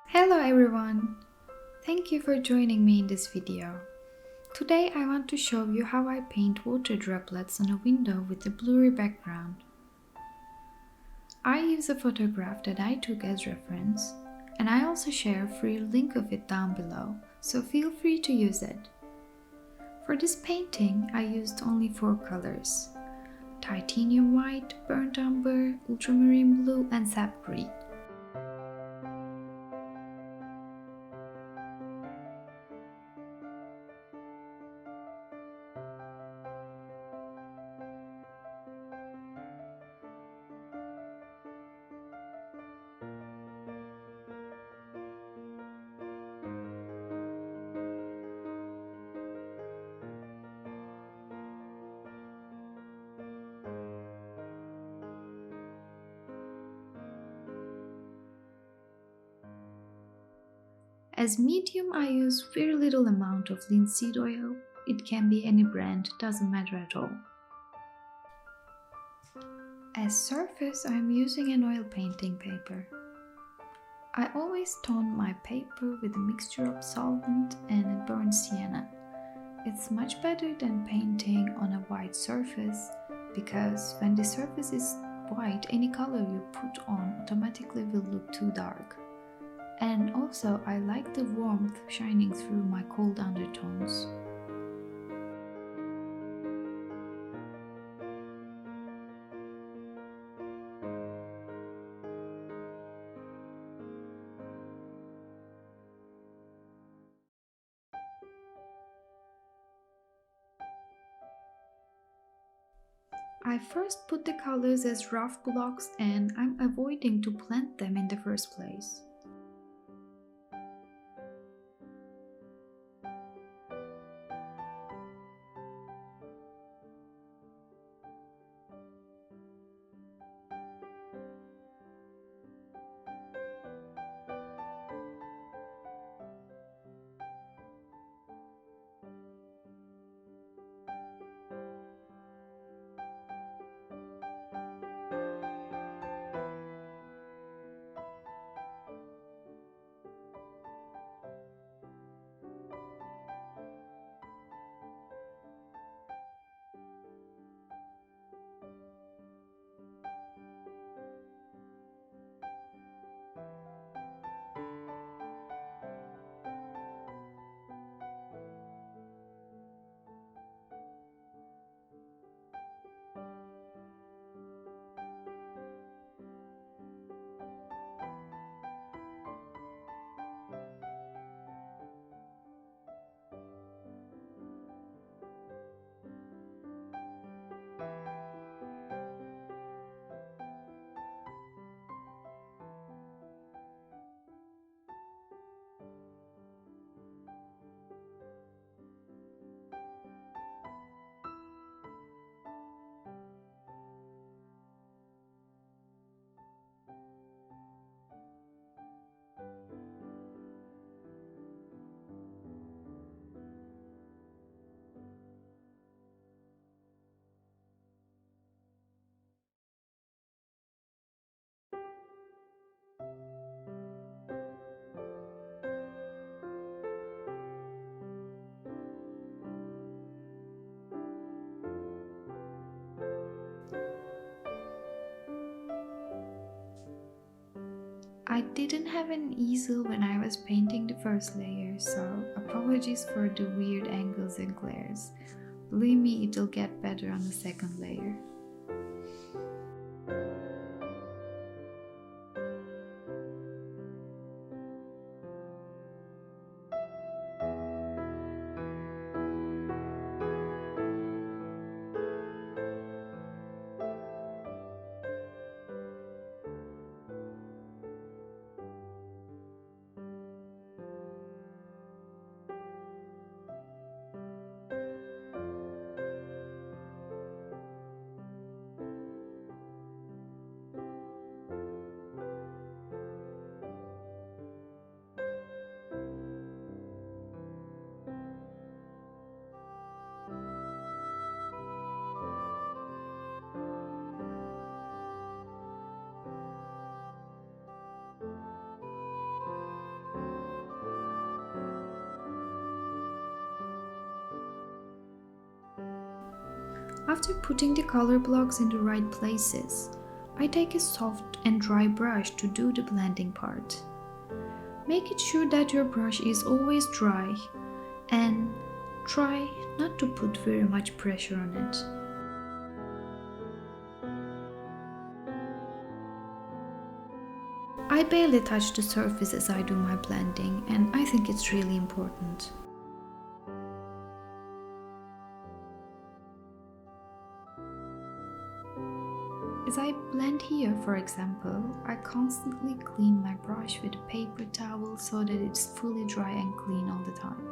Hello everyone! Thank you for joining me in this video. Today I want to show you how I paint water droplets on a window with a blurry background. I use a photograph that I took as reference, and I also share a free link of it down below, so feel free to use it. For this painting I used only 4 colors: titanium white, burnt umber, ultramarine blue and sap green. As medium I use very little amount of linseed oil. It can be any brand, doesn't matter at all. As surface I am using an oil painting paper. I always tone my paper with a mixture of solvent and a burnt sienna. It's much better than painting on a white surface, because when the surface is white, any color you put on automatically will look too dark. And also I like the warmth shining through my cold undertones. I first put the colors as rough blocks and I'm avoiding to blend them in the first place. I didn't have an easel when I was painting the first layer, so apologies for the weird angles and glares. Believe me, it'll get better on the second layer. After putting the color blocks in the right places, I take a soft and dry brush to do the blending part. Make it sure that your brush is always dry and try not to put very much pressure on it. I barely touch the surface as I do my blending, and I think it's really important. As I blend here, for example, I constantly clean my brush with a paper towel so that it's fully dry and clean all the time.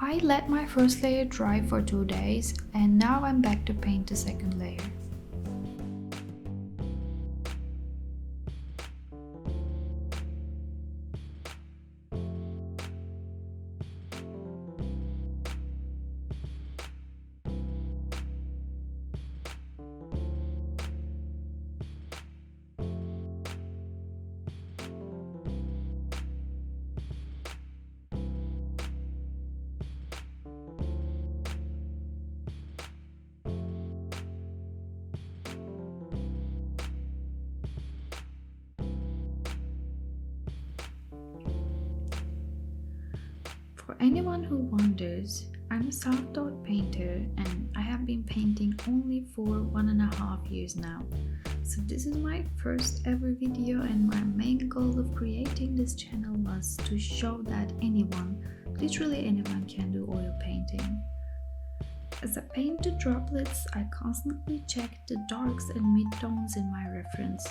I let my first layer dry for 2 days and now I'm back to paint the second layer. For anyone who wonders, I'm a self-taught painter and I have been painting only for 1.5 years now. So this is my first ever video and my main goal of creating this channel was to show that anyone, literally anyone, can do oil painting. As I paint the droplets, I constantly check the darks and midtones in my reference.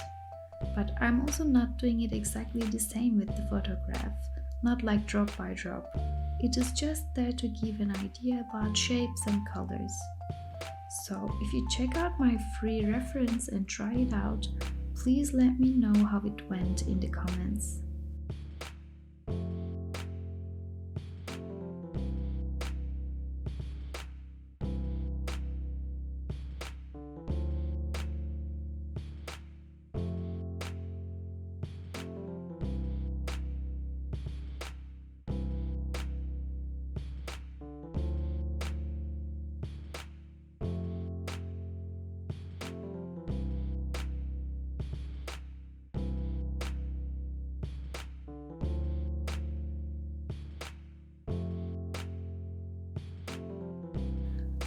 But I'm also not doing it exactly the same with the photograph. not like drop by drop. It is just there to give an idea about shapes and colors. So if you check out my free reference and try it out, please let me know how it went in the comments.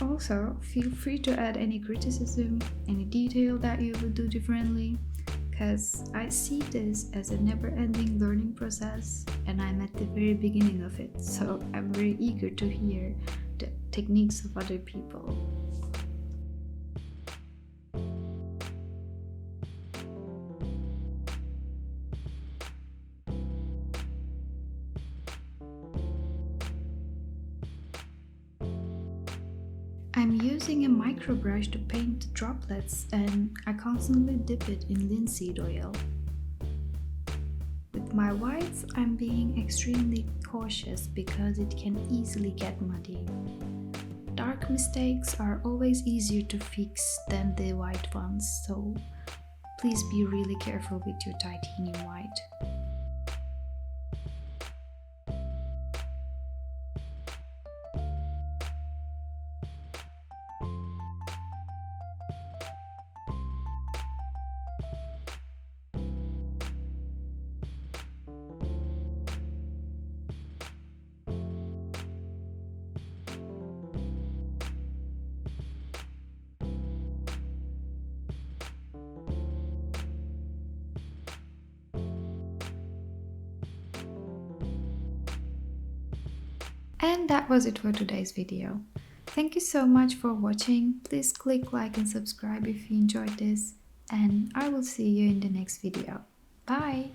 Also, feel free to add any criticism, any detail that you would do differently, because I see this as a never-ending learning process and I'm at the very beginning of it, so I'm very eager to hear the techniques of other people. I'm using a micro brush to paint the droplets and I constantly dip it in linseed oil. With my whites, I'm being extremely cautious because it can easily get muddy. Dark mistakes are always easier to fix than the white ones, so please be really careful with your titanium white. And that was it for today's video. Thank you so much for watching. Please click like and subscribe if you enjoyed this, and I will see you in the next video. Bye!